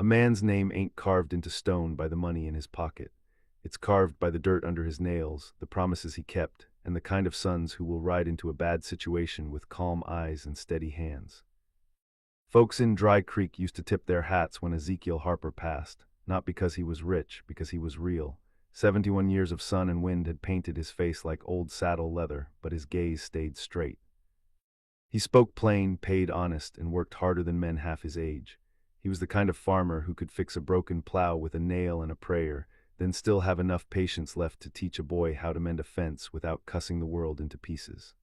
A man's name ain't carved into stone by the money in his pocket. It's carved by the dirt under his nails, the promises he kept, and the kind of sons who will ride into a bad situation with calm eyes and steady hands. Folks in Dry Creek used to tip their hats when Ezekiel Harper passed, not because he was rich, because he was real. 71 years of sun and wind had painted his face like old saddle leather, but his gaze stayed straight. He spoke plain, paid honest, and worked harder than men half his age. He was the kind of farmer who could fix a broken plow with a nail and a prayer, then still have enough patience left to teach a boy how to mend a fence without cussing the world into pieces.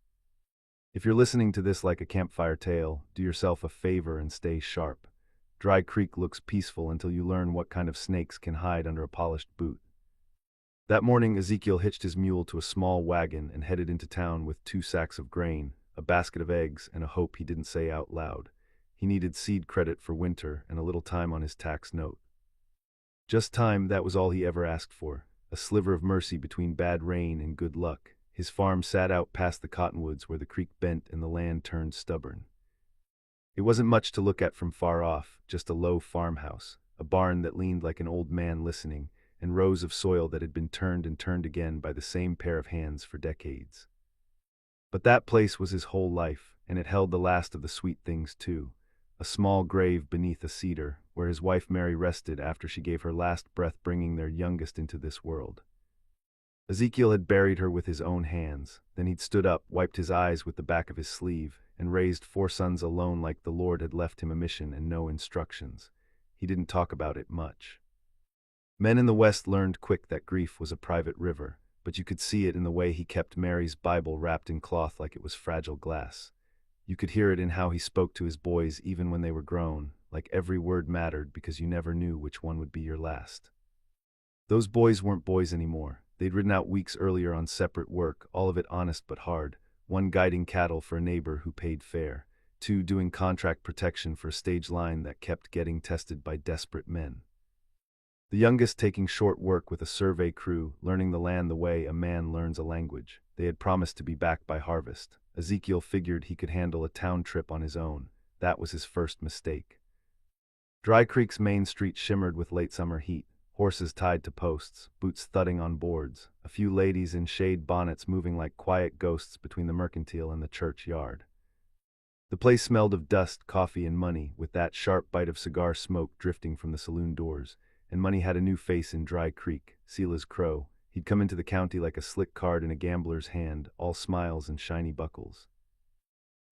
If you're listening to this like a campfire tale, do yourself a favor and stay sharp. Dry Creek looks peaceful until you learn what kind of snakes can hide under a polished boot. That morning, Ezekiel hitched his mule to a small wagon and headed into town with 2 sacks of grain, a basket of eggs, and a hope he didn't say out loud. He needed seed credit for winter and a little time on his tax note. Just time, that was all he ever asked for, a sliver of mercy between bad rain and good luck. His farm sat out past the cottonwoods where the creek bent and the land turned stubborn. It wasn't much to look at from far off, just a low farmhouse, a barn that leaned like an old man listening, and rows of soil that had been turned and turned again by the same pair of hands for decades. But that place was his whole life, and it held the last of the sweet things too. A small grave beneath a cedar, where his wife Mary rested after she gave her last breath bringing their youngest into this world. Ezekiel had buried her with his own hands, then he'd stood up, wiped his eyes with the back of his sleeve, and raised 4 sons alone like the Lord had left him a mission and no instructions. He didn't talk about it much. Men in the West learned quick that grief was a private river, but you could see it in the way he kept Mary's Bible wrapped in cloth like it was fragile glass. You could hear it in how he spoke to his boys even when they were grown, like every word mattered because you never knew which one would be your last. Those boys weren't boys anymore. They'd ridden out weeks earlier on separate work, all of it honest but hard. 1 guiding cattle for a neighbor who paid fair. 2 doing contract protection for a stage line that kept getting tested by desperate men. The youngest taking short work with a survey crew, learning the land the way a man learns a language. They had promised to be back by harvest. Ezekiel figured he could handle a town trip on his own. That was his first mistake. Dry Creek's main street shimmered with late summer heat. Horses tied to posts, boots thudding on boards, a few ladies in shade bonnets moving like quiet ghosts between the mercantile and the church yard. The place smelled of dust, coffee, and money, with that sharp bite of cigar smoke drifting from the saloon doors. And money had a new face in Dry Creek, Silas Crow. He'd come into the county like a slick card in a gambler's hand, all smiles and shiny buckles.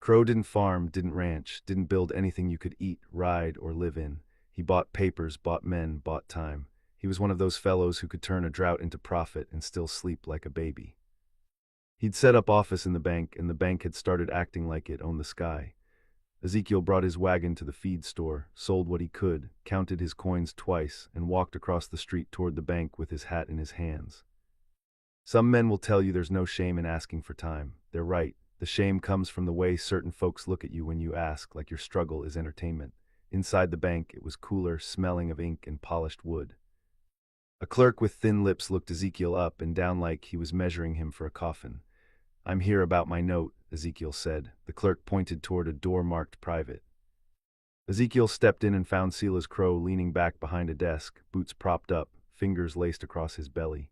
Crow didn't farm, didn't ranch, didn't build anything you could eat, ride, or live in. He bought papers, bought men, bought time. He was one of those fellows who could turn a drought into profit and still sleep like a baby. He'd set up office in the bank, and the bank had started acting like it owned the sky. Ezekiel brought his wagon to the feed store, sold what he could, counted his coins twice, and walked across the street toward the bank with his hat in his hands. Some men will tell you there's no shame in asking for time. They're right. The shame comes from the way certain folks look at you when you ask, like your struggle is entertainment. Inside the bank, it was cooler, smelling of ink and polished wood. A clerk with thin lips looked Ezekiel up and down like he was measuring him for a coffin. "I'm here about my note," Ezekiel said. The clerk pointed toward a door marked private. Ezekiel stepped in and found Silas Crow leaning back behind a desk, boots propped up, fingers laced across his belly.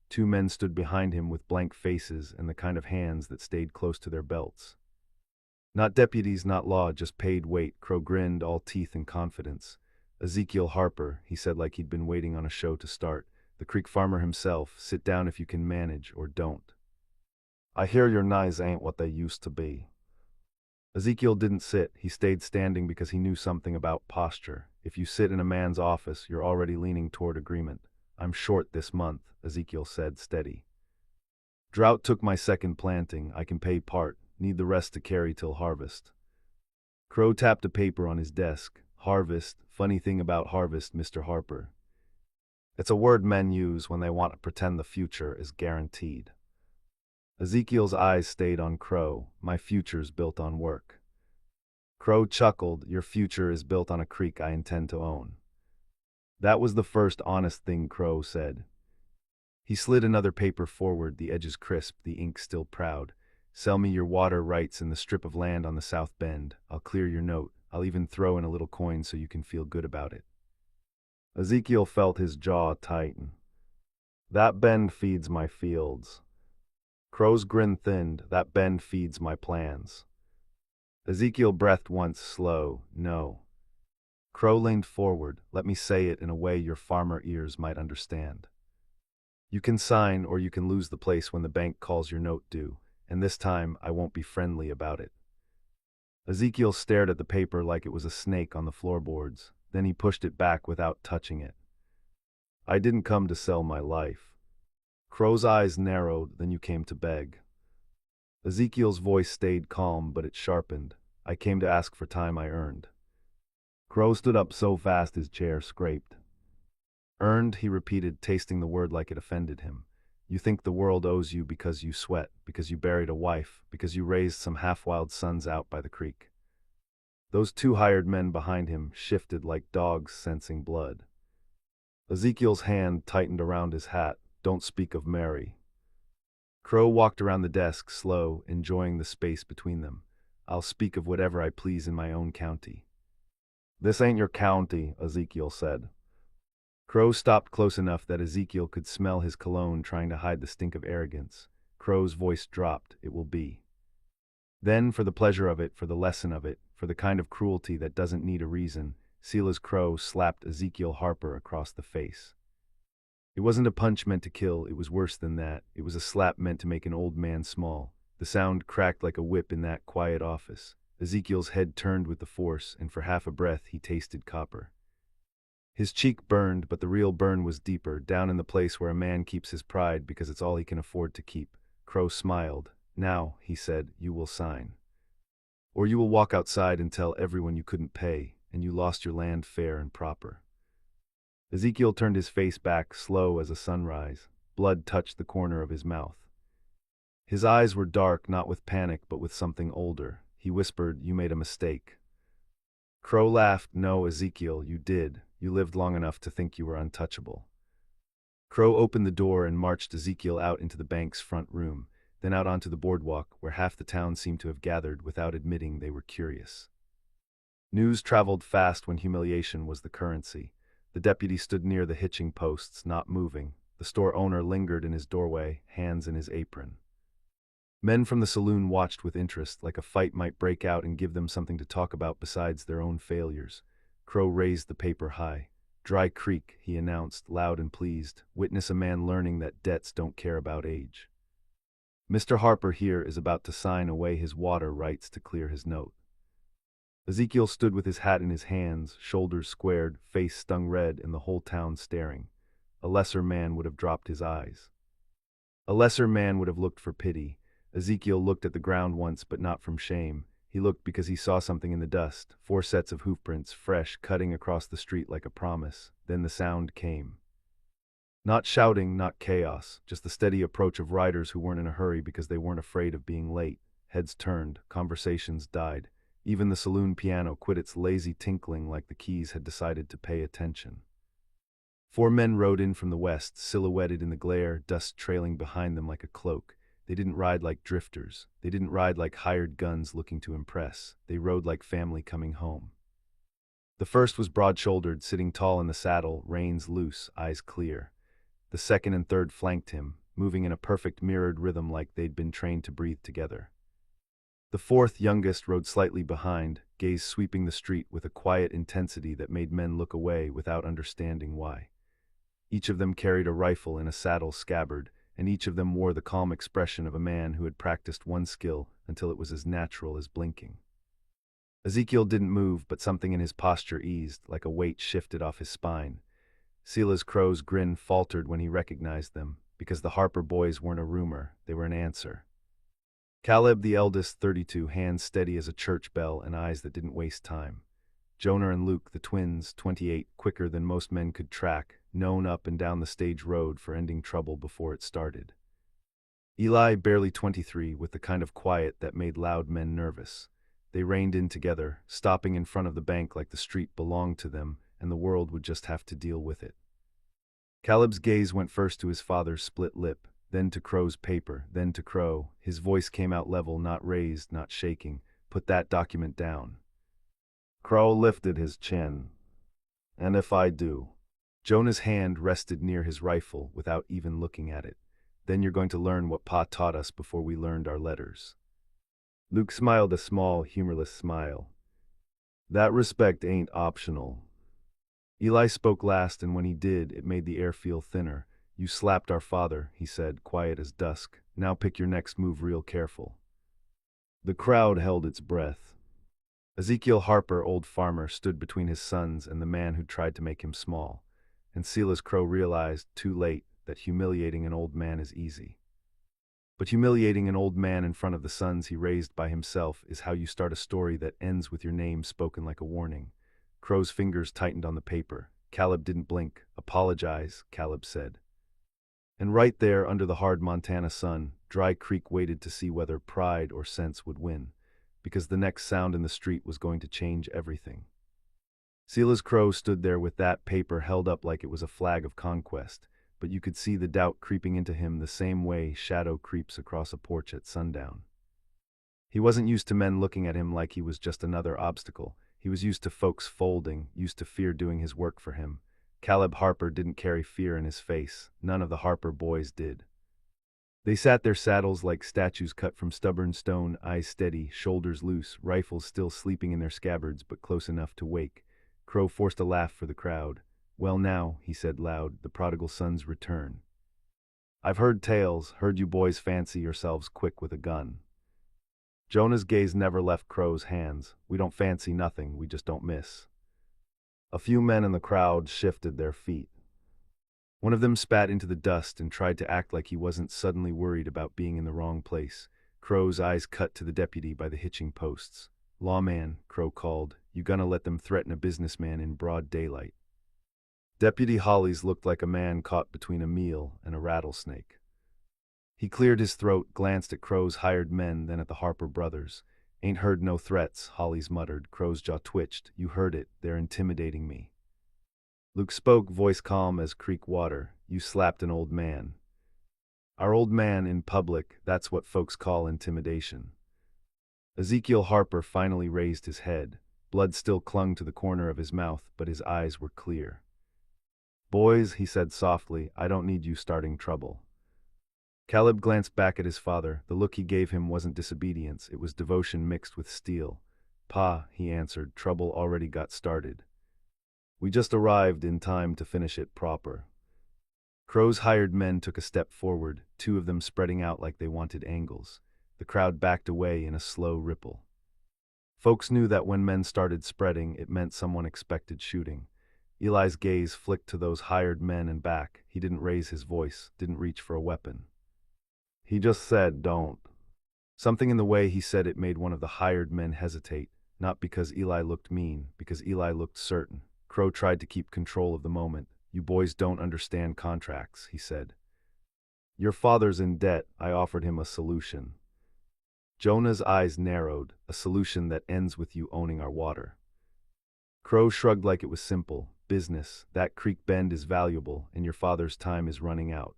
2 men stood behind him with blank faces and the kind of hands that stayed close to their belts. Not deputies, not law, just paid weight. Crow grinned, all teeth and confidence. "Ezekiel Harper," he said like he'd been waiting on a show to start. "The creek farmer himself. Sit down if you can manage, or don't. I hear your knees ain't what they used to be." Ezekiel didn't sit. He stayed standing because he knew something about posture. If you sit in a man's office, you're already leaning toward agreement. "I'm short this month," Ezekiel said, steady. "Drought took my second planting. I can pay part. Need the rest to carry till harvest." Crow tapped a paper on his desk. "Harvest. Funny thing about harvest, Mr. Harper. It's a word men use when they want to pretend the future is guaranteed." Ezekiel's eyes stayed on Crow. "My future's built on work." Crow chuckled. "Your future is built on a creek I intend to own." That was the first honest thing Crow said. He slid another paper forward, the edges crisp, the ink still proud. "Sell me your water rights in the strip of land on the South Bend. I'll clear your note. I'll even throw in a little coin so you can feel good about it." Ezekiel felt his jaw tighten. That bend feeds my fields. Crow's grin thinned. That bend feeds my plans. Ezekiel breathed once, slow, no. Crow leaned forward. Let me say it in a way your farmer ears might understand. You can sign or you can lose the place when the bank calls your note due, and this time I won't be friendly about it. Ezekiel stared at the paper like it was a snake on the floorboards, then he pushed it back without touching it. I didn't come to sell my life. Crow's eyes narrowed, then you came to beg. Ezekiel's voice stayed calm, but it sharpened. I came to ask for time I earned. Crow stood up so fast his chair scraped. Earned, he repeated, tasting the word like it offended him. You think the world owes you because you sweat, because you buried a wife, because you raised some half-wild sons out by the creek. Those two hired men behind him shifted like dogs sensing blood. Ezekiel's hand tightened around his hat. Don't speak of Mary. Crow walked around the desk, slow, enjoying the space between them. I'll speak of whatever I please in my own county. This ain't your county, Ezekiel said. Crow stopped close enough that Ezekiel could smell his cologne trying to hide the stink of arrogance. Crow's voice dropped. It will be. Then, for the pleasure of it, for the lesson of it, for the kind of cruelty that doesn't need a reason, Silas Crow slapped Ezekiel Harper across the face. It wasn't a punch meant to kill, it was worse than that. It was a slap meant to make an old man small. The sound cracked like a whip in that quiet office. Ezekiel's head turned with the force, and for half a breath he tasted copper. His cheek burned, but the real burn was deeper, down in the place where a man keeps his pride because it's all he can afford to keep. Crow smiled. Now, he said, you will sign. Or you will walk outside and tell everyone you couldn't pay, and you lost your land fair and proper. Ezekiel turned his face back, slow as a sunrise. Blood touched the corner of his mouth. His eyes were dark, not with panic, but with something older. He whispered, you made a mistake. Crow laughed. No, Ezekiel, you did. You lived long enough to think you were untouchable. Crow opened the door and marched Ezekiel out into the bank's front room, then out onto the boardwalk where half the town seemed to have gathered without admitting they were curious. News traveled fast when humiliation was the currency. The deputy stood near the hitching posts, not moving. The store owner lingered in his doorway, hands in his apron. Men from the saloon watched with interest, like a fight might break out and give them something to talk about besides their own failures. Crow raised the paper high. Dry Creek, he announced, loud and pleased. Witness a man learning that debts don't care about age. Mr. Harper here is about to sign away his water rights to clear his note. Ezekiel stood with his hat in his hands, shoulders squared, face stung red, and the whole town staring. A lesser man would have dropped his eyes. A lesser man would have looked for pity. Ezekiel looked at the ground once, but not from shame. He looked because he saw something in the dust, 4 sets of hoofprints, fresh, cutting across the street like a promise. Then the sound came. Not shouting, not chaos, just the steady approach of riders who weren't in a hurry because they weren't afraid of being late. Heads turned, conversations died. Even the saloon piano quit its lazy tinkling like the keys had decided to pay attention. 4 men rode in from the west, silhouetted in the glare, dust trailing behind them like a cloak. They didn't ride like drifters. They didn't ride like hired guns looking to impress. They rode like family coming home. The first was broad-shouldered, sitting tall in the saddle, reins loose, eyes clear. The second and third flanked him, moving in a perfect mirrored rhythm like they'd been trained to breathe together. The fourth, youngest, rode slightly behind, gaze sweeping the street with a quiet intensity that made men look away without understanding why. Each of them carried a rifle in a saddle scabbard, and each of them wore the calm expression of a man who had practiced one skill until it was as natural as blinking. Ezekiel didn't move, but something in his posture eased, like a weight shifted off his spine. Silas Crow's grin faltered when he recognized them, because the Harper boys weren't a rumor, they were an answer. Caleb, the eldest, 32, hands steady as a church bell and eyes that didn't waste time. Jonah and Luke, the twins, 28, quicker than most men could track, known up and down the stage road for ending trouble before it started. Eli, barely 23, with the kind of quiet that made loud men nervous. They reined in together, stopping in front of the bank like the street belonged to them, and the world would just have to deal with it. Caleb's gaze went first to his father's split lip, then to Crow's paper, then to Crow. His voice came out level, not raised, not shaking. Put that document down. Crow lifted his chin. And if I do? Jonah's hand rested near his rifle without even looking at it. Then you're going to learn what Pa taught us before we learned our letters. Luke smiled a small, humorless smile. That respect ain't optional. Eli spoke last, and when he did, it made the air feel thinner. You slapped our father, he said, quiet as dusk. Now pick your next move real careful. The crowd held its breath. Ezekiel Harper, old farmer, stood between his sons and the man who tried to make him small. And Silas Crow realized, too late, that humiliating an old man is easy. But humiliating an old man in front of the sons he raised by himself is how you start a story that ends with your name spoken like a warning. Crow's fingers tightened on the paper. Caleb didn't blink. Apologize, Caleb said. And right there, under the hard Montana sun, Dry Creek waited to see whether pride or sense would win, because the next sound in the street was going to change everything. Silas Crow stood there with that paper held up like it was a flag of conquest, but you could see the doubt creeping into him the same way shadow creeps across a porch at sundown. He wasn't used to men looking at him like he was just another obstacle. He was used to folks folding, used to fear doing his work for him. Caleb Harper didn't carry fear in his face. None of the Harper boys did. They sat their saddles like statues cut from stubborn stone, eyes steady, shoulders loose, rifles still sleeping in their scabbards but close enough to wake. Crow forced a laugh for the crowd. Well now, he said loud, the prodigal son's return. I've heard tales, heard you boys fancy yourselves quick with a gun. Jonah's gaze never left Crow's hands. We don't fancy nothing, we just don't miss. A few men in the crowd shifted their feet. One of them spat into the dust and tried to act like he wasn't suddenly worried about being in the wrong place. Crow's eyes cut to the deputy by the hitching posts. Lawman, Crow called, you gonna let them threaten a businessman in broad daylight? Deputy Hollies looked like a man caught between a meal and a rattlesnake. He cleared his throat, glanced at Crow's hired men, then at the Harper brothers. Ain't heard no threats, Hollies muttered. Crow's jaw twitched. You heard it. They're intimidating me. Luke spoke, voice calm as creek water. You slapped an old man. Our old man in public, that's what folks call intimidation. Ezekiel Harper finally raised his head. Blood still clung to the corner of his mouth, but his eyes were clear. Boys, he said softly, I don't need you starting trouble. Caleb glanced back at his father. The look he gave him wasn't disobedience, it was devotion mixed with steel. Pa, he answered, trouble already got started. We just arrived in time to finish it proper. Crow's hired men took a step forward, two of them spreading out like they wanted angles. The crowd backed away in a slow ripple. Folks knew that when men started spreading, it meant someone expected shooting. Eli's gaze flicked to those hired men and back. He didn't raise his voice, didn't reach for a weapon. He just said, don't. Something in the way he said it made one of the hired men hesitate, not because Eli looked mean, because Eli looked certain. Crow tried to keep control of the moment. You boys don't understand contracts, he said. Your father's in debt. I offered him a solution. Jonah's eyes narrowed, a solution that ends with you owning our water. Crow shrugged like it was simple. Business, that creek bend is valuable, and your father's time is running out.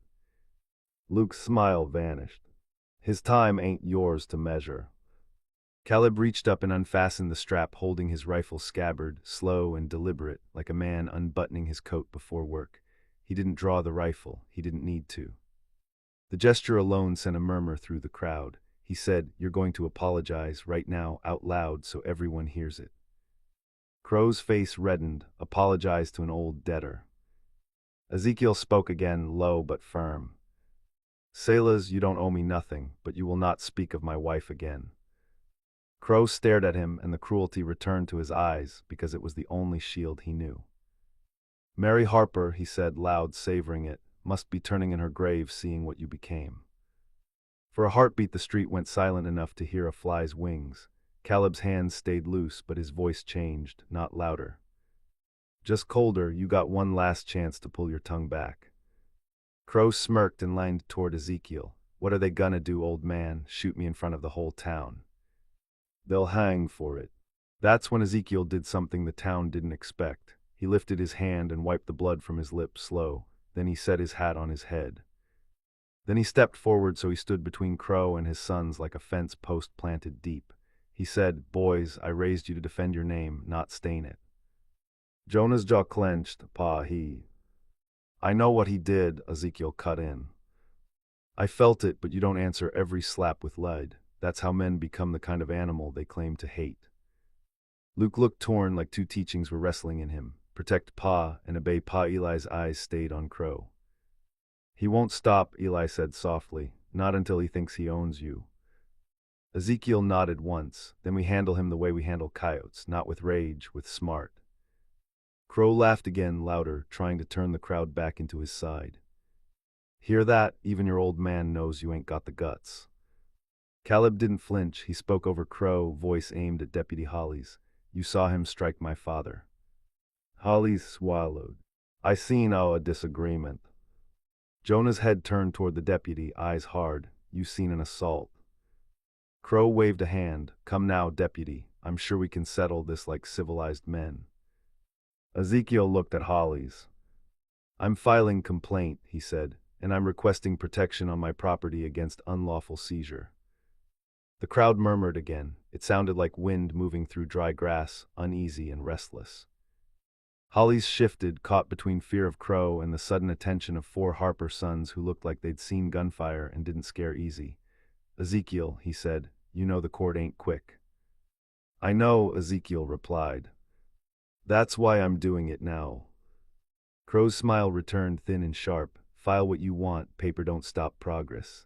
Luke's smile vanished. His time ain't yours to measure. Caleb reached up and unfastened the strap holding his rifle scabbard, slow and deliberate, like a man unbuttoning his coat before work. He didn't draw the rifle. He didn't need to. The gesture alone sent a murmur through the crowd. He said, you're going to apologize right now, out loud, so everyone hears it. Crow's face reddened. Apologize to an old debtor. Ezekiel spoke again, low but firm. Sailors, you don't owe me nothing, but you will not speak of my wife again. Crow stared at him, and the cruelty returned to his eyes, because it was the only shield he knew. Mary Harper, he said loud, savoring it, must be turning in her grave seeing what you became. For a heartbeat the street went silent enough to hear a fly's wings. Caleb's hands stayed loose, but his voice changed, not louder. Just colder, you got one last chance to pull your tongue back. Crow smirked and leaned toward Ezekiel. What are they gonna do, old man? Shoot me in front of the whole town. They'll hang for it. That's when Ezekiel did something the town didn't expect. He lifted his hand and wiped the blood from his lips slow. Then he set his hat on his head. Then he stepped forward so he stood between Crow and his sons like a fence post planted deep. He said, boys, I raised you to defend your name, not stain it. Jonah's jaw clenched. Pa, he. I know what he did, Ezekiel cut in. I felt it, but you don't answer every slap with lead. That's how men become the kind of animal they claim to hate. Luke looked torn, like two teachings were wrestling in him. Protect Pa and obey Pa. Eli's eyes stayed on Crow. He won't stop, Eli said softly, not until he thinks he owns you. Ezekiel nodded once. Then we handle him the way we handle coyotes, not with rage, with smart. Crow laughed again, louder, trying to turn the crowd back into his side. Hear that? Even your old man knows you ain't got the guts. Caleb didn't flinch. He spoke over Crow, voice aimed at Deputy Hollies. You saw him strike my father. Hollies swallowed. I seen a disagreement. Jonah's head turned toward the deputy, eyes hard. You seen an assault. Crow waved a hand. Come now, deputy. I'm sure we can settle this like civilized men. Ezekiel looked at Hollies. I'm filing complaint, he said, and I'm requesting protection on my property against unlawful seizure. The crowd murmured again. It sounded like wind moving through dry grass, uneasy and restless. Hollies shifted, caught between fear of Crow and the sudden attention of 4 Harper sons who looked like they'd seen gunfire and didn't scare easy. Ezekiel, he said, you know the court ain't quick. I know, Ezekiel replied. That's why I'm doing it now. Crow's smile returned thin and sharp. File what you want, paper don't stop progress.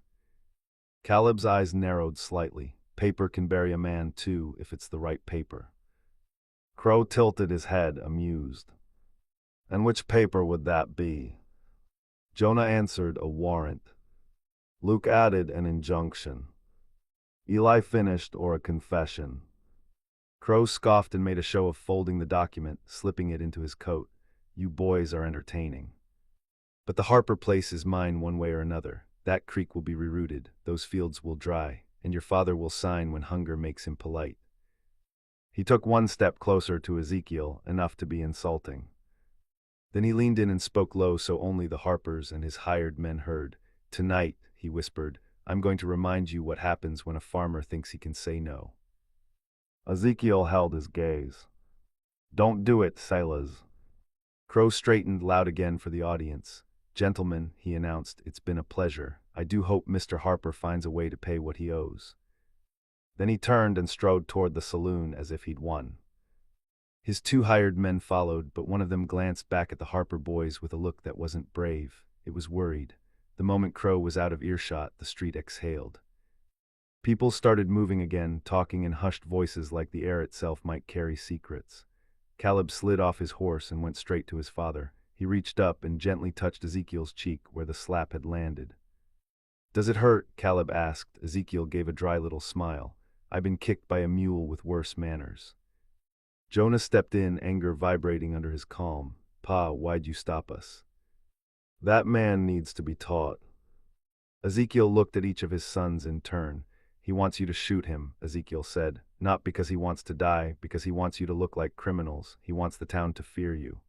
Caleb's eyes narrowed slightly. Paper can bury a man too, if it's the right paper. Crow tilted his head, amused. And which paper would that be? Jonah answered, a warrant. Luke added, an injunction. Eli finished, or a confession. Crow scoffed and made a show of folding the document, slipping it into his coat. You boys are entertaining. But the Harper place is mine one way or another. That creek will be rerouted, those fields will dry, and your father will sign when hunger makes him polite. He took one step closer to Ezekiel, enough to be insulting. Then he leaned in and spoke low so only the Harpers and his hired men heard. Tonight, he whispered, I'm going to remind you what happens when a farmer thinks he can say no. Ezekiel held his gaze. Don't do it, Silas. Crow straightened loud again for the audience. Gentlemen, he announced, it's been a pleasure. I do hope Mr. Harper finds a way to pay what he owes. Then he turned and strode toward the saloon as if he'd won. His 2 hired men followed, but one of them glanced back at the Harper boys with a look that wasn't brave. It was worried. The moment Crow was out of earshot, the street exhaled. People started moving again, talking in hushed voices like the air itself might carry secrets. Caleb slid off his horse and went straight to his father. He reached up and gently touched Ezekiel's cheek where the slap had landed. Does it hurt? Caleb asked. Ezekiel gave a dry little smile. I've been kicked by a mule with worse manners. Jonah stepped in, anger vibrating under his calm. Pa, why'd you stop us? That man needs to be taught. Ezekiel looked at each of his sons in turn. He wants you to shoot him, Ezekiel said. Not because he wants to die, because he wants you to look like criminals. He wants the town to fear you.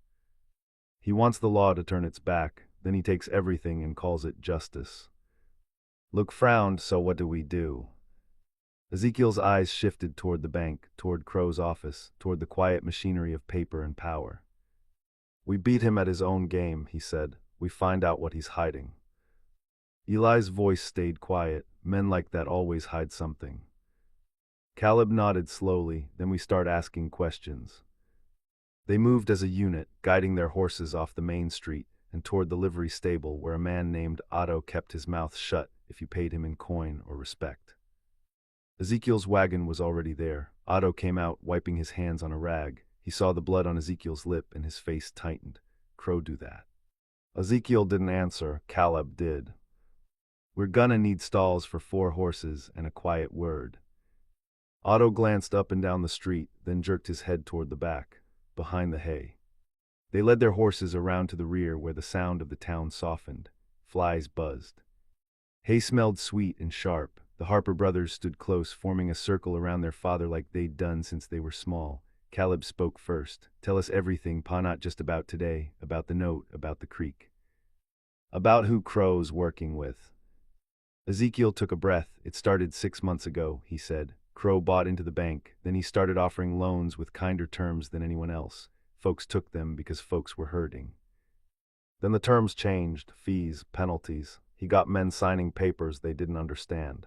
He wants the law to turn its back. Then he takes everything and calls it justice. Luke frowned, so what do we do? Ezekiel's eyes shifted toward the bank, toward Crow's office, toward the quiet machinery of paper and power. We beat him at his own game, he said. We find out what he's hiding. Eli's voice stayed quiet. Men like that always hide something. Caleb nodded slowly, then we start asking questions. They moved as a unit, guiding their horses off the main street and toward the livery stable where a man named Otto kept his mouth shut if you paid him in coin or respect. Ezekiel's wagon was already there. Otto came out, wiping his hands on a rag. He saw the blood on Ezekiel's lip and his face tightened. Crow do that. Ezekiel didn't answer. Caleb did. We're gonna need stalls for 4 horses and a quiet word. Otto glanced up and down the street, then jerked his head toward the back, behind the hay. They led their horses around to the rear where the sound of the town softened. Flies buzzed. Hay smelled sweet and sharp. The Harper brothers stood close, forming a circle around their father like they'd done since they were small. Caleb spoke first. Tell us everything, Pa, not just about today, about the note, about the creek. About who Crow's working with. Ezekiel took a breath. It started 6 months ago, he said. Crow bought into the bank. Then he started offering loans with kinder terms than anyone else. Folks took them because folks were hurting. Then the terms changed, fees, penalties. He got men signing papers they didn't understand.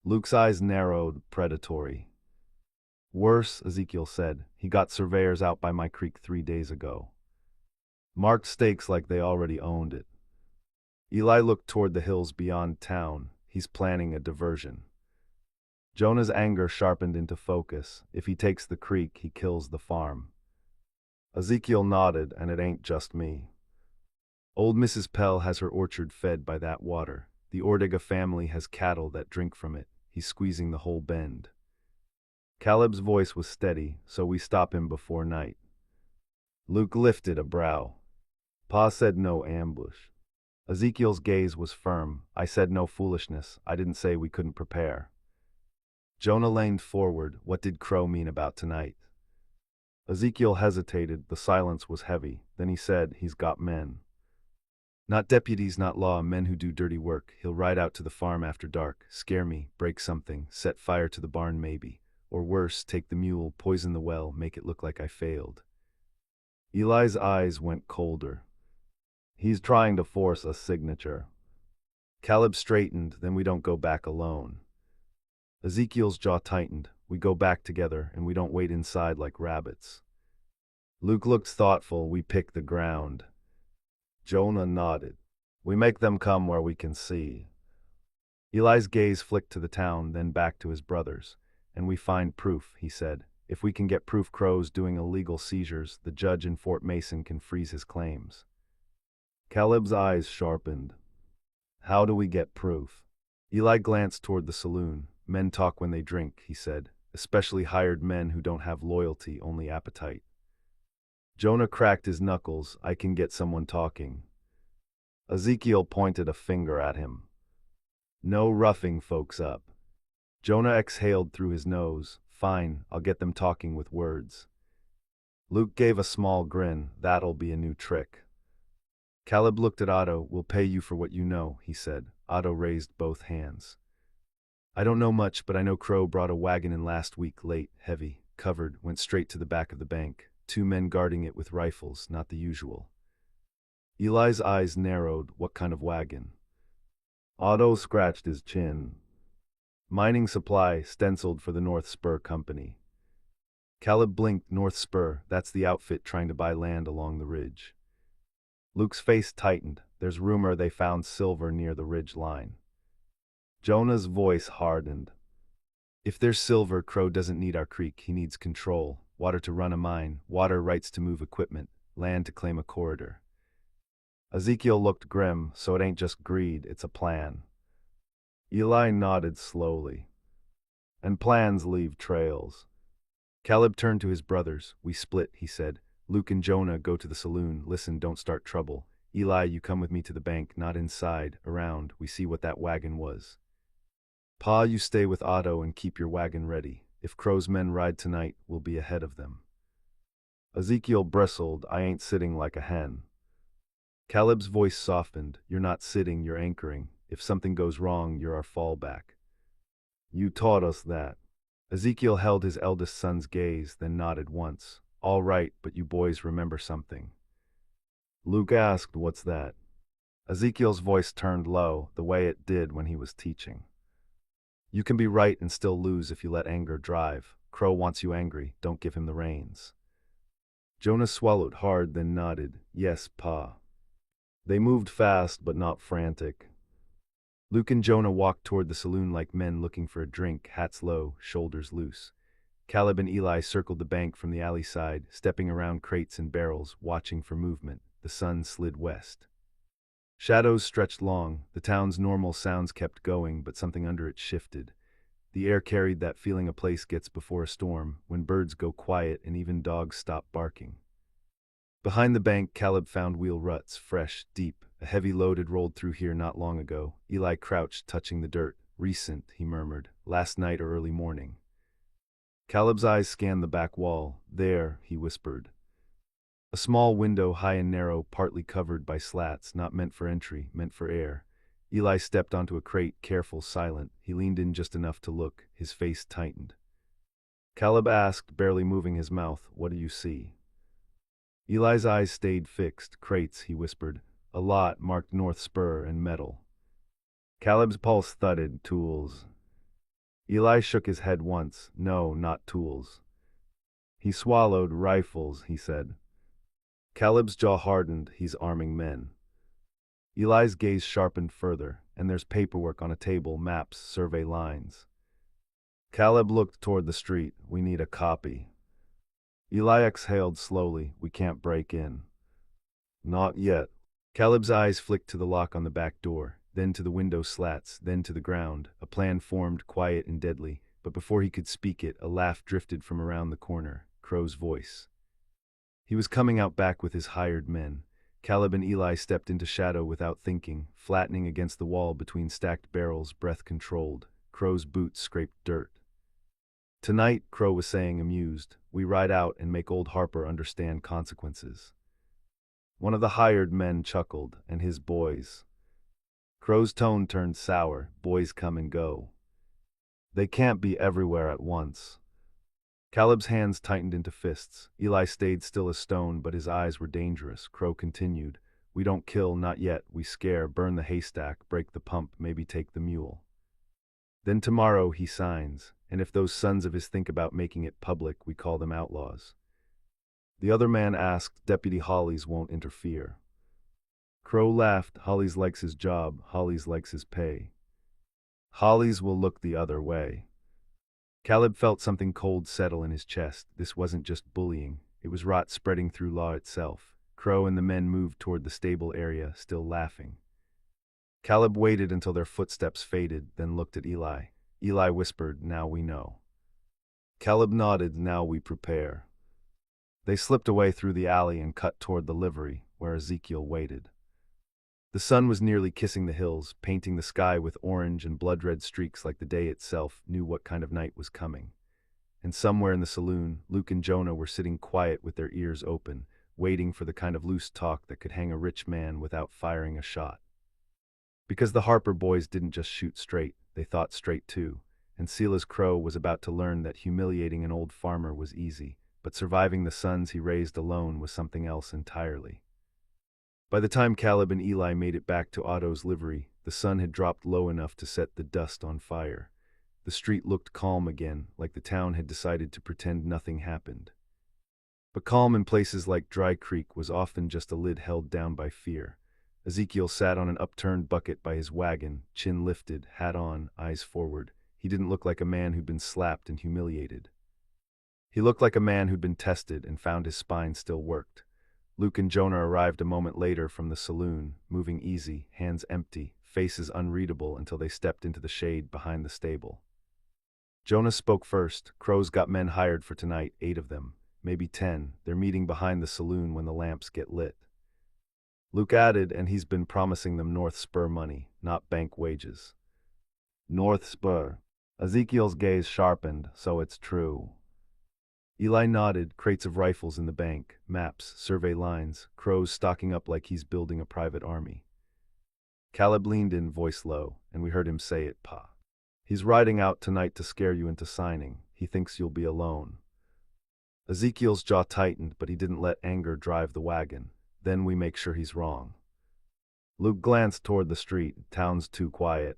Luke's eyes narrowed, predatory. Worse, Ezekiel said, he got surveyors out by my creek 3 days ago. Marked stakes like they already owned it. Eli looked toward the hills beyond town. He's planning a diversion. Jonah's anger sharpened into focus. If he takes the creek, he kills the farm. Ezekiel nodded, and it ain't just me. Old Mrs. Pell has her orchard fed by that water. The Ortega family has cattle that drink from it. He's squeezing the whole bend. Caleb's voice was steady, so we stop him before night. Luke lifted a brow. Pa said no ambush. Ezekiel's gaze was firm. I said no foolishness. I didn't say we couldn't prepare. Jonah leaned forward. What did Crow mean about tonight? Ezekiel hesitated. The silence was heavy. Then he said, he's got men. Not deputies, not law, men who do dirty work. He'll ride out to the farm after dark, scare me, break something, set fire to the barn maybe. Or worse, take the mule, poison the well, make it look like I failed. Eli's eyes went colder. He's trying to force a signature. Caleb straightened. Then we don't go back alone. Ezekiel's jaw tightened. We go back together, and we don't wait inside like rabbits. Luke looked thoughtful. We pick the ground. Jonah nodded. We make them come where we can see. Eli's gaze flicked to the town, then back to his brothers. And we find proof, he said. If we can get proof Crow's doing illegal seizures, the judge in Fort Mason can freeze his claims. Caleb's eyes sharpened. How do we get proof? Eli glanced toward the saloon. Men talk when they drink, he said, especially hired men who don't have loyalty, only appetite. Jonah cracked his knuckles. I can get someone talking. Ezekiel pointed a finger at him. No roughing folks up. Jonah exhaled through his nose. Fine, I'll get them talking with words. Luke gave a small grin. That'll be a new trick. Caleb looked at Otto. We'll pay you for what you know, he said. Otto raised both hands. I don't know much, but I know Crow brought a wagon in last week, late, heavy, covered, went straight to the back of the bank. 2 men guarding it with rifles, not the usual. Eli's eyes narrowed. What kind of wagon? Otto scratched his chin. Mining supply, stenciled for the North Spur Company. Caleb blinked. North Spur, that's the outfit trying to buy land along the ridge. Luke's face tightened. There's rumor they found silver near the ridge line. Jonah's voice hardened. If there's silver, Crow doesn't need our creek. He needs control. Water to run a mine, water rights to move equipment, land to claim a corridor. Ezekiel looked grim. So it ain't just greed, it's a plan. Eli nodded slowly. And plans leave trails. Caleb turned to his brothers. We split, he said. Luke and Jonah go to the saloon. Listen, don't start trouble. Eli, you come with me to the bank, not inside, around. We see what that wagon was. Pa, you stay with Otto and keep your wagon ready. If Crow's men ride tonight, we'll be ahead of them. Ezekiel bristled. I ain't sitting like a hen. Caleb's voice softened. You're not sitting, you're anchoring. If something goes wrong, you're our fallback. You taught us that. Ezekiel held his eldest son's gaze, then nodded once. All right, but you boys remember something. Luke asked, what's that? Ezekiel's voice turned low, the way it did when he was teaching. You can be right and still lose if you let anger drive. Crow wants you angry, don't give him the reins. Jonah swallowed hard, then nodded. Yes, Pa. They moved fast, but not frantic. Luke and Jonah walked toward the saloon like men looking for a drink, hats low, shoulders loose. Caleb and Eli circled the bank from the alley side, stepping around crates and barrels, watching for movement. The sun slid west. Shadows stretched long. The town's normal sounds kept going, but something under it shifted. The air carried that feeling a place gets before a storm, when birds go quiet and even dogs stop barking. Behind the bank, Caleb found wheel ruts, fresh, deep. A heavy load had rolled through here not long ago. Eli crouched, touching the dirt. Recent, he murmured. Last night or early morning. Caleb's eyes scanned the back wall. There, he whispered. A small window, high and narrow, partly covered by slats, not meant for entry, meant for air. Eli stepped onto a crate, careful, silent. He leaned in just enough to look. His face tightened. Caleb asked, barely moving his mouth, what do you see? Eli's eyes stayed fixed. Crates, he whispered. A lot, marked North Spur and metal. Caleb's pulse thudded. Tools. Eli shook his head once. No, not tools. He swallowed. Rifles, he said. Caleb's jaw hardened. He's arming men. Eli's gaze sharpened further, and there's paperwork on a table, maps, survey lines. Caleb looked toward the street. We need a copy. Eli exhaled slowly. We can't break in. Not yet. Caleb's eyes flicked to the lock on the back door, then to the window slats, then to the ground. A plan formed, quiet and deadly, but before he could speak it, a laugh drifted from around the corner. Crow's voice. He was coming out back with his hired men. Caleb and Eli stepped into shadow without thinking, flattening against the wall between stacked barrels, breath controlled. Crow's boots scraped dirt. Tonight, Crow was saying, amused, we ride out and make old Harper understand consequences. One of the hired men chuckled, and his boys. Crow's tone turned sour. Boys come and go. They can't be everywhere at once. Caleb's hands tightened into fists. Eli stayed still as stone, but his eyes were dangerous. Crow continued, we don't kill, not yet. We scare, burn the haystack, break the pump, maybe take the mule. Then tomorrow he signs, and if those sons of his think about making it public, we call them outlaws. The other man asked, Deputy Hollies won't interfere. Crow laughed. Hollies likes his job. Hollies likes his pay. Hollies will look the other way. Caleb felt something cold settle in his chest. This wasn't just bullying. It was rot spreading through law itself. Crow and the men moved toward the stable area, still laughing. Caleb waited until their footsteps faded, then looked at Eli. Eli whispered, now we know. Caleb nodded, now we prepare. They slipped away through the alley and cut toward the livery, where Ezekiel waited. The sun was nearly kissing the hills, painting the sky with orange and blood-red streaks like the day itself knew what kind of night was coming. And somewhere in the saloon, Luke and Jonah were sitting quiet with their ears open, waiting for the kind of loose talk that could hang a rich man without firing a shot. Because the Harper boys didn't just shoot straight, they thought straight too, and Silas Crow was about to learn that humiliating an old farmer was easy, but surviving the sons he raised alone was something else entirely. By the time Caleb and Eli made it back to Otto's livery, the sun had dropped low enough to set the dust on fire. The street looked calm again, like the town had decided to pretend nothing happened. But calm in places like Dry Creek was often just a lid held down by fear. Ezekiel sat on an upturned bucket by his wagon, chin lifted, hat on, eyes forward. He didn't look like a man who'd been slapped and humiliated. He looked like a man who'd been tested and found his spine still worked. Luke and Jonah arrived a moment later from the saloon, moving easy, hands empty, faces unreadable until they stepped into the shade behind the stable. Jonah spoke first. Crow's got men hired for tonight, 8 of them, maybe 10. They're meeting behind the saloon when the lamps get lit. Luke added, and he's been promising them North Spur money, not bank wages. North Spur. Ezekiel's gaze sharpened, so it's true. Eli nodded, crates of rifles in the bank, maps, survey lines, Crow's stocking up like he's building a private army. Caleb leaned in, voice low, and we heard him say it, Pa. He's riding out tonight to scare you into signing. He thinks you'll be alone. Ezekiel's jaw tightened, but he didn't let anger drive the wagon. Then we make sure he's wrong. Luke glanced toward the street. Town's too quiet.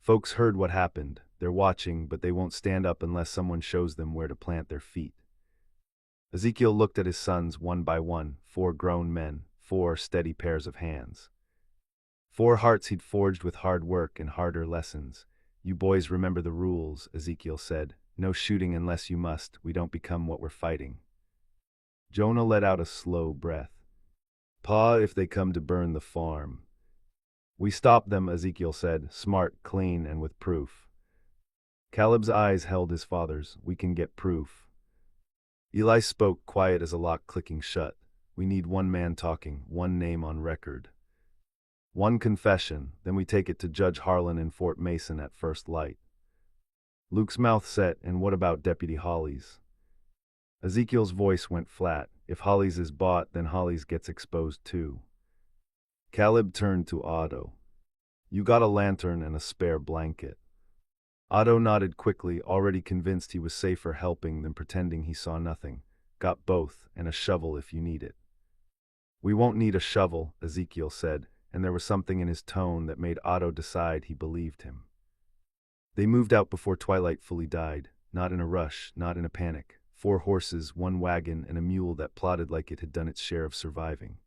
Folks heard what happened. They're watching, but they won't stand up unless someone shows them where to plant their feet. Ezekiel looked at his sons one by one, 4 grown men, 4 steady pairs of hands. 4 hearts he'd forged with hard work and harder lessons. You boys remember the rules, Ezekiel said. No shooting unless you must. We don't become what we're fighting. Jonah let out a slow breath. Pa, if they come to burn the farm. We stop them, Ezekiel said, smart, clean, and with proof. Caleb's eyes held his father's. We can get proof. Eli spoke, quiet as a lock clicking shut. We need 1 man talking, 1 name on record. 1 confession, then we take it to Judge Harlan in Fort Mason at first light. Luke's mouth set, and what about Deputy Hollies? Ezekiel's voice went flat. If Hollies is bought, then Hollies gets exposed too. Caleb turned to Otto. You got a lantern and a spare blanket. Otto nodded quickly, already convinced he was safer helping than pretending he saw nothing. Got both, and a shovel if you need it. We won't need a shovel, Ezekiel said, and there was something in his tone that made Otto decide he believed him. They moved out before twilight fully died, not in a rush, not in a panic. 4 horses, 1 wagon, and a mule that plodded like it had done its share of surviving.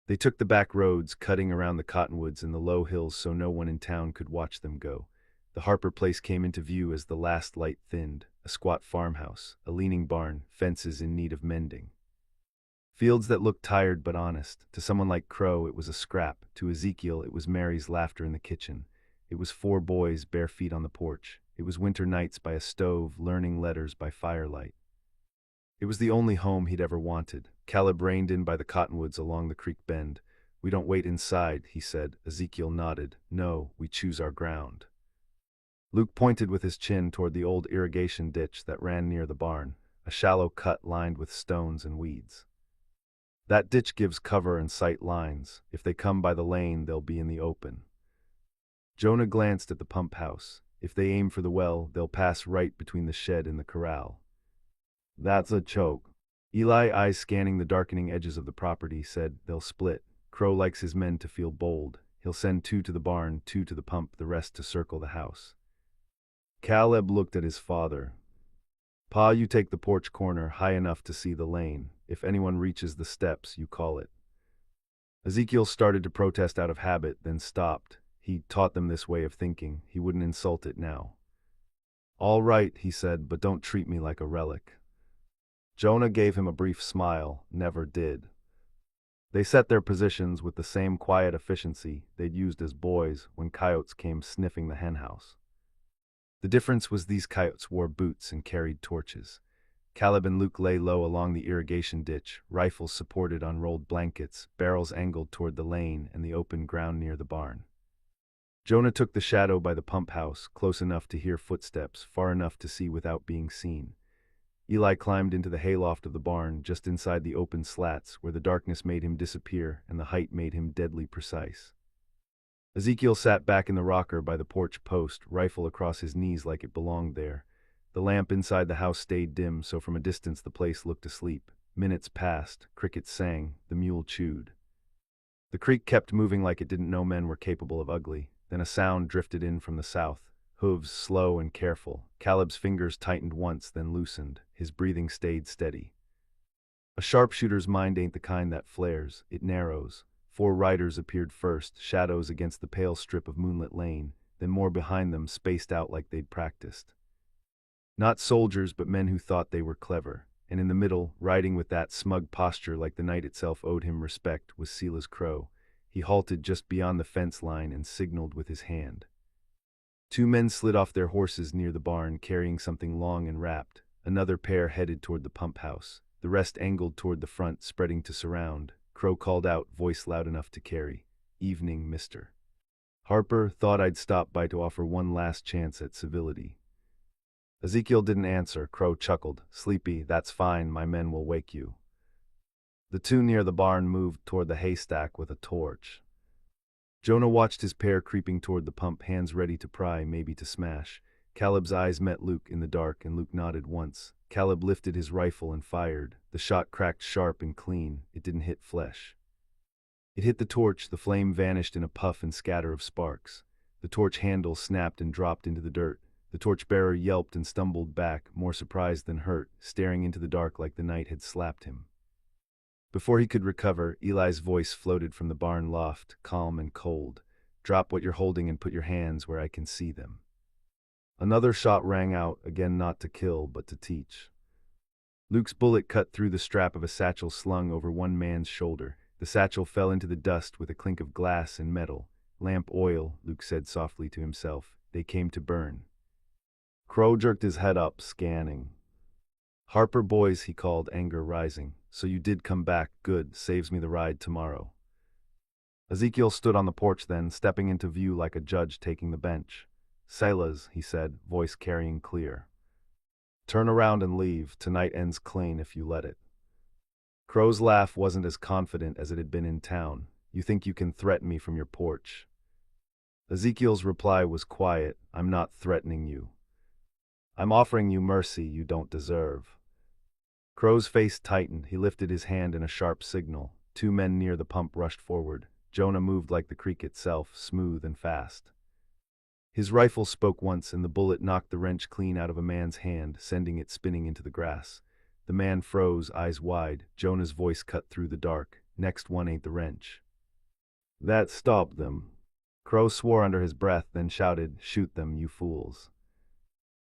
They took the back roads, cutting around the cottonwoods and the low hills so no one in town could watch them go. The Harper place came into view as the last light thinned, a squat farmhouse, a leaning barn, fences in need of mending. Fields that looked tired but honest. To someone like Crow, it was a scrap. To Ezekiel, it was Mary's laughter in the kitchen. It was 4 boys, bare feet on the porch. It was winter nights by a stove, learning letters by firelight. It was the only home he'd ever wanted. Caleb reined in by the cottonwoods along the creek bend. We don't wait inside, he said. Ezekiel nodded. No, we choose our ground. Luke pointed with his chin toward the old irrigation ditch that ran near the barn, a shallow cut lined with stones and weeds. That ditch gives cover and sight lines. If they come by the lane, they'll be in the open. Jonah glanced at the pump house. If they aim for the well, they'll pass right between the shed and the corral. That's a choke. Eli, eyes scanning the darkening edges of the property, said, they'll split. Crow likes his men to feel bold. He'll send 2 to the barn, 2 to the pump, the rest to circle the house. Caleb looked at his father. Pa, you take the porch corner high enough to see the lane. If anyone reaches the steps, you call it. Ezekiel started to protest out of habit, then stopped. He taught them this way of thinking. He wouldn't insult it now. All right, he said, but don't treat me like a relic. Jonah gave him a brief smile, never did. They set their positions with the same quiet efficiency they'd used as boys when coyotes came sniffing the henhouse. The difference was these coyotes wore boots and carried torches. Caleb and Luke lay low along the irrigation ditch, rifles supported on rolled blankets, barrels angled toward the lane and the open ground near the barn. Jonah took the shadow by the pump house, close enough to hear footsteps, far enough to see without being seen. Eli climbed into the hayloft of the barn, just inside the open slats, where the darkness made him disappear and the height made him deadly precise. Ezekiel sat back in the rocker by the porch post, rifle across his knees like it belonged there. The lamp inside the house stayed dim, so from a distance the place looked asleep. Minutes passed, crickets sang, the mule chewed. The creek kept moving like it didn't know men were capable of ugly. Then a sound drifted in from the south. Hooves, slow and careful. Caleb's fingers tightened once, then loosened. His breathing stayed steady. A sharpshooter's mind ain't the kind that flares. It narrows. 4 riders appeared first, shadows against the pale strip of moonlit lane, then more behind them, spaced out like they'd practiced. Not soldiers, but men who thought they were clever. And in the middle, riding with that smug posture like the night itself owed him respect, was Silas Crow. He halted just beyond the fence line and signaled with his hand. 2 men slid off their horses near the barn, carrying something long and wrapped. Another pair headed toward the pump house. The rest angled toward the front, spreading to surround. Crow called out, voice loud enough to carry. Evening, mister. Harper, thought I'd stop by to offer one last chance at civility. Ezekiel didn't answer. Crow chuckled. Sleepy, that's fine, my men will wake you. The 2 near the barn moved toward the haystack with a torch. Jonah watched his pair creeping toward the pump, hands ready to pry, maybe to smash. Caleb's eyes met Luke in the dark, and Luke nodded once. Caleb lifted his rifle and fired. The shot cracked sharp and clean. It didn't hit flesh. It hit the torch. The flame vanished in a puff and scatter of sparks. The torch handle snapped and dropped into the dirt. The torchbearer yelped and stumbled back, more surprised than hurt, staring into the dark like the night had slapped him. Before he could recover, Eli's voice floated from the barn loft, calm and cold. Drop what you're holding and put your hands where I can see them. Another shot rang out, again not to kill, but to teach. Luke's bullet cut through the strap of a satchel slung over one man's shoulder. The satchel fell into the dust with a clink of glass and metal. Lamp oil, Luke said softly to himself. They came to burn. Crow jerked his head up, scanning. Harper boys, he called, anger rising. So you did come back, good, saves me the ride tomorrow. Ezekiel stood on the porch then, stepping into view like a judge taking the bench. Sailors, he said, voice carrying clear. Turn around and leave, tonight ends clean if you let it. Crow's laugh wasn't as confident as it had been in town. You think you can threaten me from your porch? Ezekiel's reply was quiet, I'm not threatening you. I'm offering you mercy you don't deserve. Crow's face tightened. He lifted his hand in a sharp signal. Two men near the pump rushed forward. Jonah moved like the creek itself, smooth and fast. His rifle spoke once, and the bullet knocked the wrench clean out of a man's hand, sending it spinning into the grass. The man froze, eyes wide. Jonah's voice cut through the dark. "Next one ain't the wrench." That stopped them. Crow swore under his breath, then shouted, "Shoot them, you fools."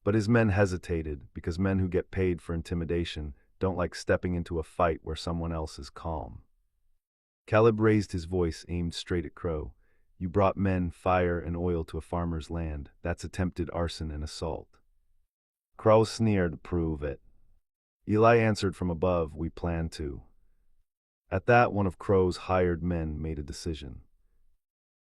But his men hesitated, because men who get paid for intimidation don't like stepping into a fight where someone else is calm. Caleb raised his voice, aimed straight at Crow. "You brought men, fire, and oil to a farmer's land. That's attempted arson and assault." Crow sneered, "Prove it." Eli answered from above, "We plan to." At that, one of Crow's hired men made a decision.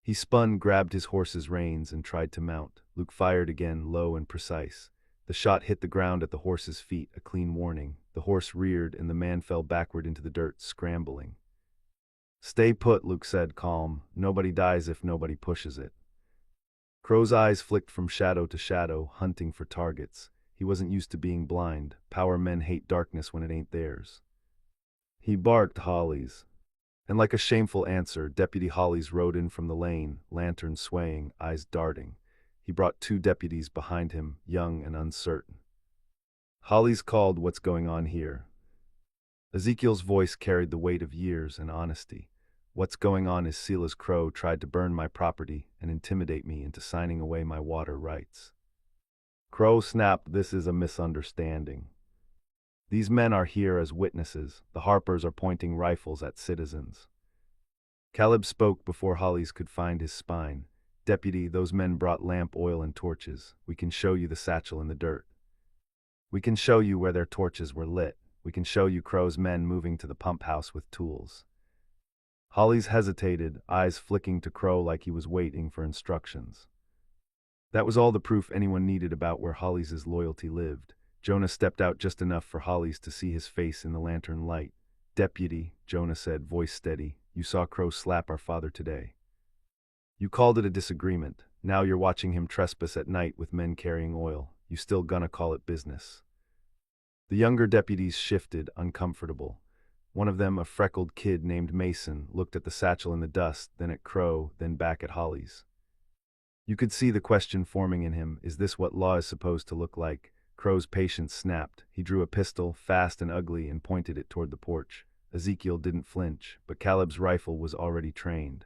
He spun, grabbed his horse's reins, and tried to mount. Luke fired again, low and precise. The shot hit the ground at the horse's feet, a clean warning. The horse reared, and the man fell backward into the dirt, scrambling. "Stay put," Luke said, calm. "Nobody dies if nobody pushes it." Crow's eyes flicked from shadow to shadow, hunting for targets. He wasn't used to being blind. Power men hate darkness when it ain't theirs. He barked, "Hollies." And like a shameful answer, Deputy Hollies rode in from the lane, lantern swaying, eyes darting. He brought two deputies behind him, young and uncertain. Hollies called, "What's going on here?" Ezekiel's voice carried the weight of years and honesty. "What's going on is Sila's Crow tried to burn my property and intimidate me into signing away my water rights." Crow snapped, "This is a misunderstanding. These men are here as witnesses. The Harpers are pointing rifles at citizens." Caleb spoke before Hollies could find his spine. "Deputy, those men brought lamp oil and torches. We can show you the satchel in the dirt. We can show you where their torches were lit. We can show you Crow's men moving to the pump house with tools." Hollies hesitated, eyes flicking to Crow like he was waiting for instructions. That was all the proof anyone needed about where Hollies' loyalty lived. Jonah stepped out just enough for Hollies to see his face in the lantern light. "Deputy," Jonah said, voice steady, "you saw Crow slap our father today. You called it a disagreement. Now you're watching him trespass at night with men carrying oil. You still gonna call it business?" The younger deputies shifted, uncomfortable. One of them, a freckled kid named Mason, looked at the satchel in the dust, then at Crow, then back at Hollies. You could see the question forming in him, is this what law is supposed to look like? Crow's patience snapped. He drew a pistol, fast and ugly, and pointed it toward the porch. Ezekiel didn't flinch, but Caleb's rifle was already trained.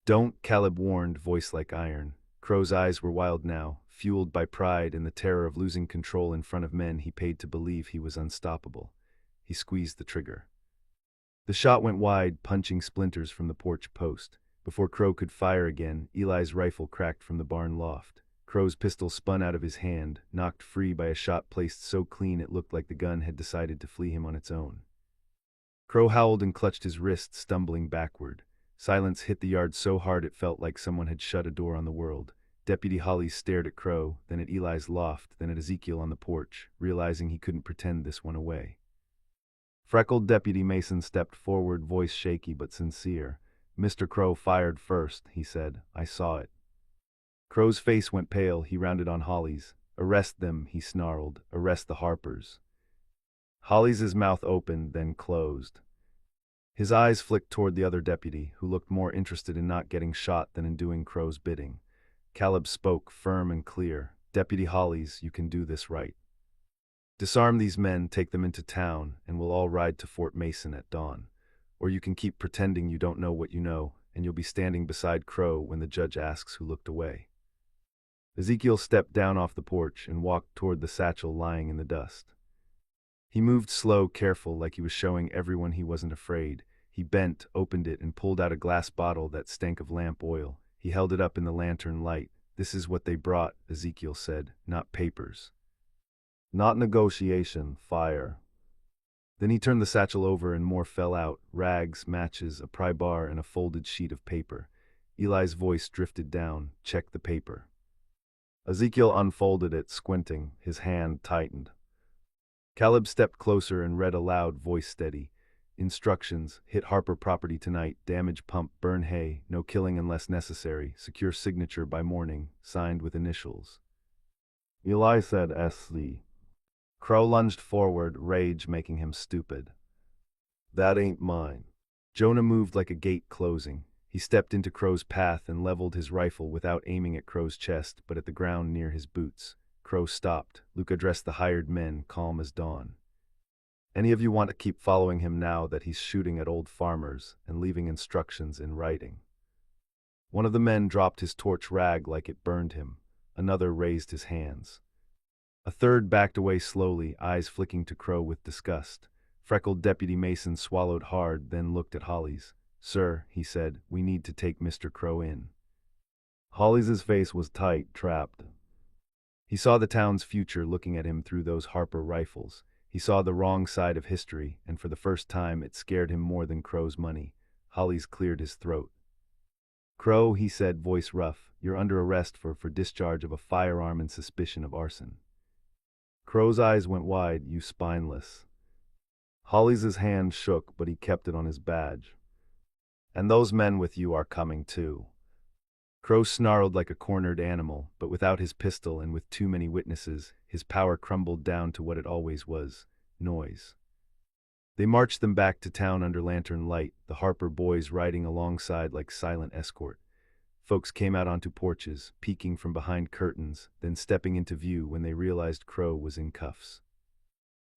"Don't," Caleb warned, voice like iron. Crow's eyes were wild now, fueled by pride and the terror of losing control in front of men he paid to believe he was unstoppable. He squeezed the trigger. The shot went wide, punching splinters from the porch post. Before Crow could fire again, Eli's rifle cracked from the barn loft. Crow's pistol spun out of his hand, knocked free by a shot placed so clean it looked like the gun had decided to flee him on its own. Crow howled and clutched his wrist, stumbling backward. Silence hit the yard so hard it felt like someone had shut a door on the world. Deputy Hollies stared at Crow, then at Eli's loft, then at Ezekiel on the porch, realizing he couldn't pretend this one away. Freckled Deputy Mason stepped forward, voice shaky but sincere. "Mr. Crow fired first," he said. "I saw it." Crow's face went pale. He rounded on Hollies. "Arrest them," he snarled. "Arrest the Harpers." Hollies' mouth opened, then closed. His eyes flicked toward the other deputy, who looked more interested in not getting shot than in doing Crow's bidding. Caleb spoke, firm and clear. "Deputy Hollies, you can do this right. Disarm these men, take them into town, and we'll all ride to Fort Mason at dawn. Or you can keep pretending you don't know what you know, and you'll be standing beside Crow when the judge asks who looked away." Ezekiel stepped down off the porch and walked toward the satchel lying in the dust. He moved slow, careful, like he was showing everyone he wasn't afraid. He bent, opened it, and pulled out a glass bottle that stank of lamp oil. He held it up in the lantern light. "This is what they brought," Ezekiel said, "not papers. Not negotiation, fire." Then he turned the satchel over and more fell out, rags, matches, a pry bar, and a folded sheet of paper. Eli's voice drifted down, "Check the paper." Ezekiel unfolded it, squinting. His hand tightened. Caleb stepped closer and read aloud, voice steady. "Instructions: hit Harper property tonight, damage pump, burn hay, no killing unless necessary, secure signature by morning, signed with initials." Eli said, "SC." Crow lunged forward, rage making him stupid. That ain't mine. Jonah moved like a gate closing. He stepped into Crow's path and leveled his rifle without aiming at Crow's chest, but at the ground near his boots. Crow stopped. Luke addressed the hired men, calm as dawn. Any of you want to keep following him now that he's shooting at old farmers and leaving instructions in writing? One of the men dropped his torch rag like it burned him. Another raised his hands. A third backed away slowly, eyes flicking to Crow with disgust. Freckled Deputy Mason swallowed hard, then looked at Hollies. Sir, he said, we need to take Mr. Crow in. Hollies' face was tight, trapped. He saw the town's future looking at him through those Harper rifles. He saw the wrong side of history, and for the first time it scared him more than Crow's money. Hollies cleared his throat. Crow, he said, voice rough, you're under arrest for discharge of a firearm and suspicion of arson. Crow's eyes went wide, you spineless. Hollies' hand shook, but he kept it on his badge. And those men with you are coming too. Crow snarled like a cornered animal, but without his pistol and with too many witnesses, his power crumbled down to what it always was, noise. They marched them back to town under lantern light, the Harper boys riding alongside like silent escort. Folks came out onto porches, peeking from behind curtains, then stepping into view when they realized Crow was in cuffs.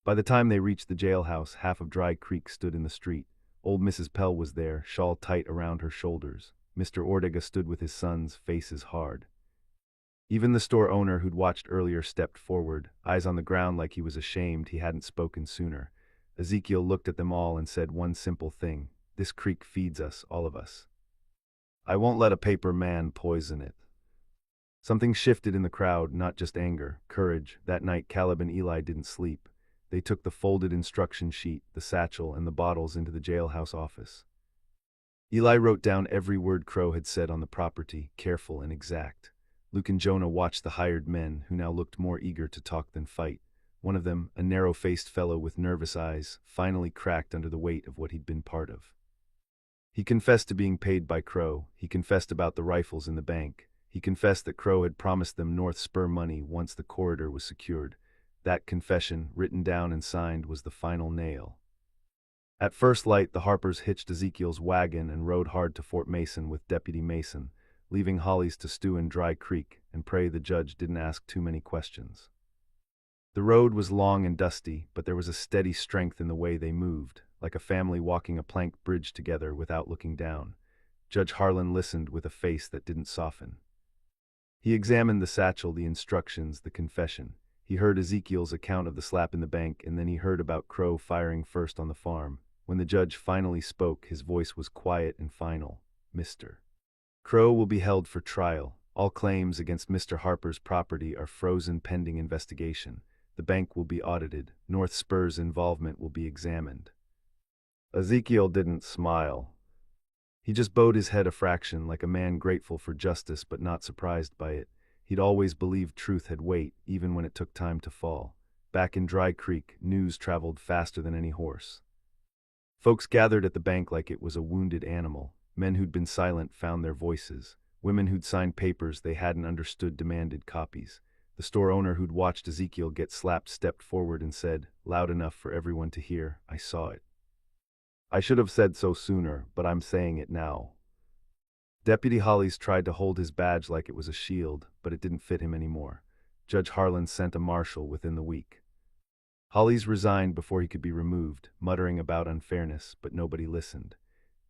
By the time they reached the jailhouse, half of Dry Creek stood in the street. Old Mrs. Pell was there, shawl tight around her shoulders. Mr. Ortega stood with his sons, faces hard. Even the store owner who'd watched earlier stepped forward, eyes on the ground like he was ashamed he hadn't spoken sooner. Ezekiel looked at them all and said one simple thing, this creek feeds us, all of us. I won't let a paper man poison it. Something shifted in the crowd, not just anger, courage. That night Caleb and Eli didn't sleep. They took the folded instruction sheet, the satchel, and the bottles into the jailhouse office. Eli wrote down every word Crow had said on the property, careful and exact. Luke and Jonah watched the hired men, who now looked more eager to talk than fight. One of them, a narrow-faced fellow with nervous eyes, finally cracked under the weight of what he'd been part of. He confessed to being paid by Crow. He confessed about the rifles in the bank. He confessed that Crow had promised them North Spur money once the corridor was secured. That confession, written down and signed, was the final nail. At first light, the Harpers hitched Ezekiel's wagon and rode hard to Fort Mason with Deputy Mason, leaving Hollies to stew in Dry Creek and pray the judge didn't ask too many questions. The road was long and dusty, but there was a steady strength in the way they moved, like a family walking a plank bridge together without looking down. Judge Harlan listened with a face that didn't soften. He examined the satchel, the instructions, the confession. He heard Ezekiel's account of the slap in the bank, and then he heard about Crow firing first on the farm. When the judge finally spoke, his voice was quiet and final. Mr. Crow will be held for trial. All claims against Mr. Harper's property are frozen pending investigation. The bank will be audited. North Spur's involvement will be examined. Ezekiel didn't smile. He just bowed his head a fraction, like a man grateful for justice but not surprised by it. He'd always believed truth had weight, even when it took time to fall. Back in Dry Creek, news traveled faster than any horse. Folks gathered at the bank like it was a wounded animal. Men who'd been silent found their voices. Women who'd signed papers they hadn't understood demanded copies. The store owner who'd watched Ezekiel get slapped stepped forward and said, loud enough for everyone to hear, I saw it. I should have said so sooner, but I'm saying it now. Deputy Hollies tried to hold his badge like it was a shield, but it didn't fit him anymore. Judge Harlan sent a marshal within the week. Hollies resigned before he could be removed, muttering about unfairness, but nobody listened.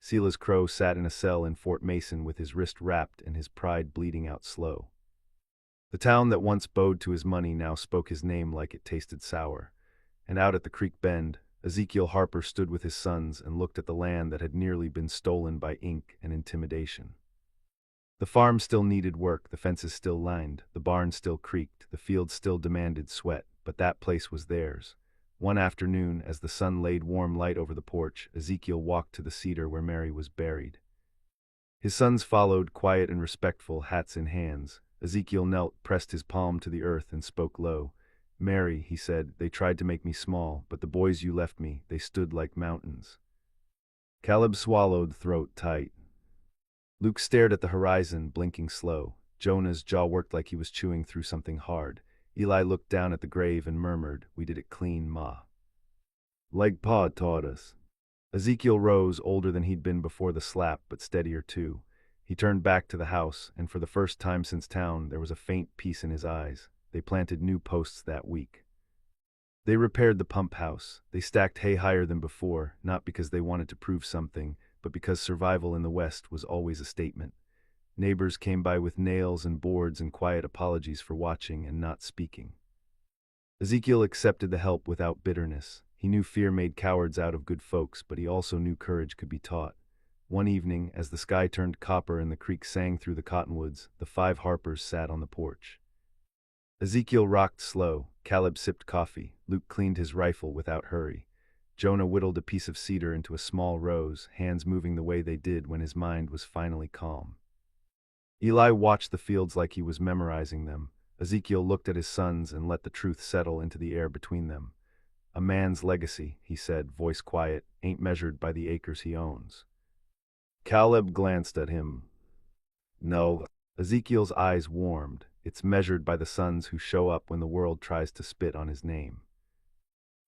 Silas Crow sat in a cell in Fort Mason with his wrist wrapped and his pride bleeding out slow. The town that once bowed to his money now spoke his name like it tasted sour. And out at the creek bend, Ezekiel Harper stood with his sons and looked at the land that had nearly been stolen by ink and intimidation. The farm still needed work, the fences still lined, the barn still creaked, the fields still demanded sweat, but that place was theirs. One afternoon, as the sun laid warm light over the porch, Ezekiel walked to the cedar where Mary was buried. His sons followed, quiet and respectful, hats in hands. Ezekiel knelt, pressed his palm to the earth, and spoke low. Mary, he said, they tried to make me small, but the boys you left me, they stood like mountains. Caleb swallowed, throat tight. Luke stared at the horizon, blinking slow. Jonah's jaw worked like he was chewing through something hard. Eli looked down at the grave and murmured, "We did it clean, Ma. Like Pa taught us." Ezekiel rose, older than he'd been before the slap, but steadier too. He turned back to the house, and for the first time since town, there was a faint peace in his eyes. They planted new posts that week. They repaired the pump house. They stacked hay higher than before, not because they wanted to prove something, but because survival in the West was always a statement. Neighbors came by with nails and boards and quiet apologies for watching and not speaking. Ezekiel accepted the help without bitterness. He knew fear made cowards out of good folks, but he also knew courage could be taught. One evening, as the sky turned copper and the creek sang through the cottonwoods, the 5 Harpers sat on the porch. Ezekiel rocked slow. Caleb sipped coffee. Luke cleaned his rifle without hurry. Jonah whittled a piece of cedar into a small rose, hands moving the way they did when his mind was finally calm. Eli watched the fields like he was memorizing them. Ezekiel looked at his sons and let the truth settle into the air between them. "A man's legacy," he said, voice quiet, "ain't measured by the acres he owns." Caleb glanced at him. "No." Ezekiel's eyes warmed. "It's measured by the sons who show up when the world tries to spit on his name."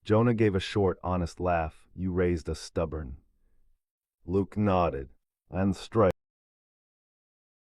Jonah gave a short, honest laugh. "You raised us stubborn." Luke nodded. "And straight."